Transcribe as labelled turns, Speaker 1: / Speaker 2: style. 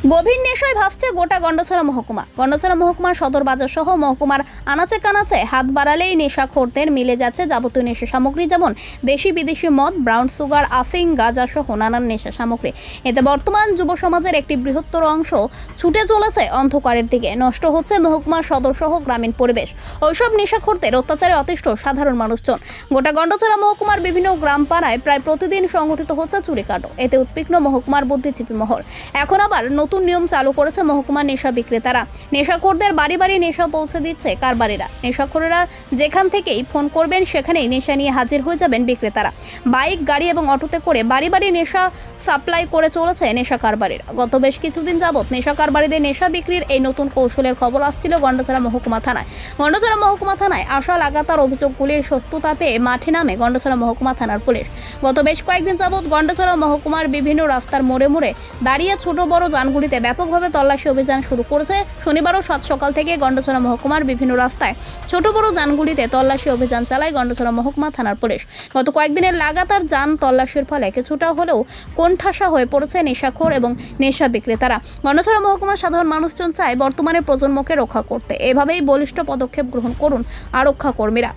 Speaker 1: গভীর নেশায় ভাসছে গোটা গন্ডাছড়া মহকুমা। গন্ডাছড়া মহকুমার সদর বাজার সহ মহকুমার আনাচে কানাচে হাত বাড়ালেই নেশাখোরদের মিলে যাচ্ছে যাবতীয় নেশা সামগ্রী, যেমন দেশি বিদেশি মদ, ব্রাউন সুগার, আফিং, গাঁজা সহ নানান নেশা সামগ্রী। এতে বর্তমান যুব সমাজের একটি বৃহত্তর অংশ ছুটে চলেছে অন্ধকারের দিকে। নষ্ট হচ্ছে মহকুমার সদর সহ গ্রামীণ পরিবেশ। ওইসব নেশাখোরদের অত্যাচারে অতিষ্ঠ সাধারণ মানুষজন। গোটা গন্ডাছড়া মহকুমার বিভিন্ন গ্রাম পাড়ায় প্রায় প্রতিদিন সংঘটিত হচ্ছে চুরিকাণ্ড। এতে উদ্বিগ্ন মহকুমার বুদ্ধিজীবী মহল। এখন আবার নতুন নিয়ম চালু করেছে মহকুমার নেশা বিক্রেতারা। নেশাখোরদের বাড়ি বাড়ি নেশা পৌঁছে দিচ্ছে কারবারিরা। নেশাখোরেরা যেখান থেকেই ফোন করবেন সেখানেই নেশা নিয়ে হাজির হয়ে যাবেন বিক্রেতারা। বাইক, গাড়ি এবং অটোতে করে বাড়ি বাড়ি নেশা সাপ্লাই করে চলেছে নেশা কারবারিরা। গত বেশ কিছুদিন যাবৎ নেশা কারবারিদের নেশা বিক্রির এই নতুন কৌশলের খবর আসছিল গন্ডাছড়া মহকুমা থানায়। গন্ডাছড়া মহকুমা থানায় আসা লাগাতার অভিযোগগুলির সত্যতা পেয়ে মাঠে নামে গন্ডাছড়া মহকুমা থানার পুলিশ। গত বেশ কয়েকদিন যাবৎ গন্ডাছড়া মহকুমার বিভিন্ন রাস্তার মোড়ে মোড়ে দাঁড়িয়ে ছোট বড় যানগুলিতে ব্যাপকভাবে তল্লাশি অভিযান শুরু করেছে। শনিবারও সাত সকাল থেকে গন্ডাছড়া মহকুমার বিভিন্ন রাস্তায় ছোট বড় যানগুলিতে তল্লাশি অভিযান চালায় গন্ডাছড়া মহকুমা থানার পুলিশ। গত কয়েকদিনের লাগাতার যান তল্লাশির ফলে কিছুটা হলেও কোণঠাসা হয়ে পড়েছে নেশাখোর এবং নেশা বিক্রেতারা। গন্ডাছড়া মহকুমার সাধারণ মানুষজন চায় বর্তমানে প্রজন্মকে রক্ষা করতে এভাবেই বলিষ্ঠ পদক্ষেপ গ্রহণ করুন আরক্ষা কর্মীরা।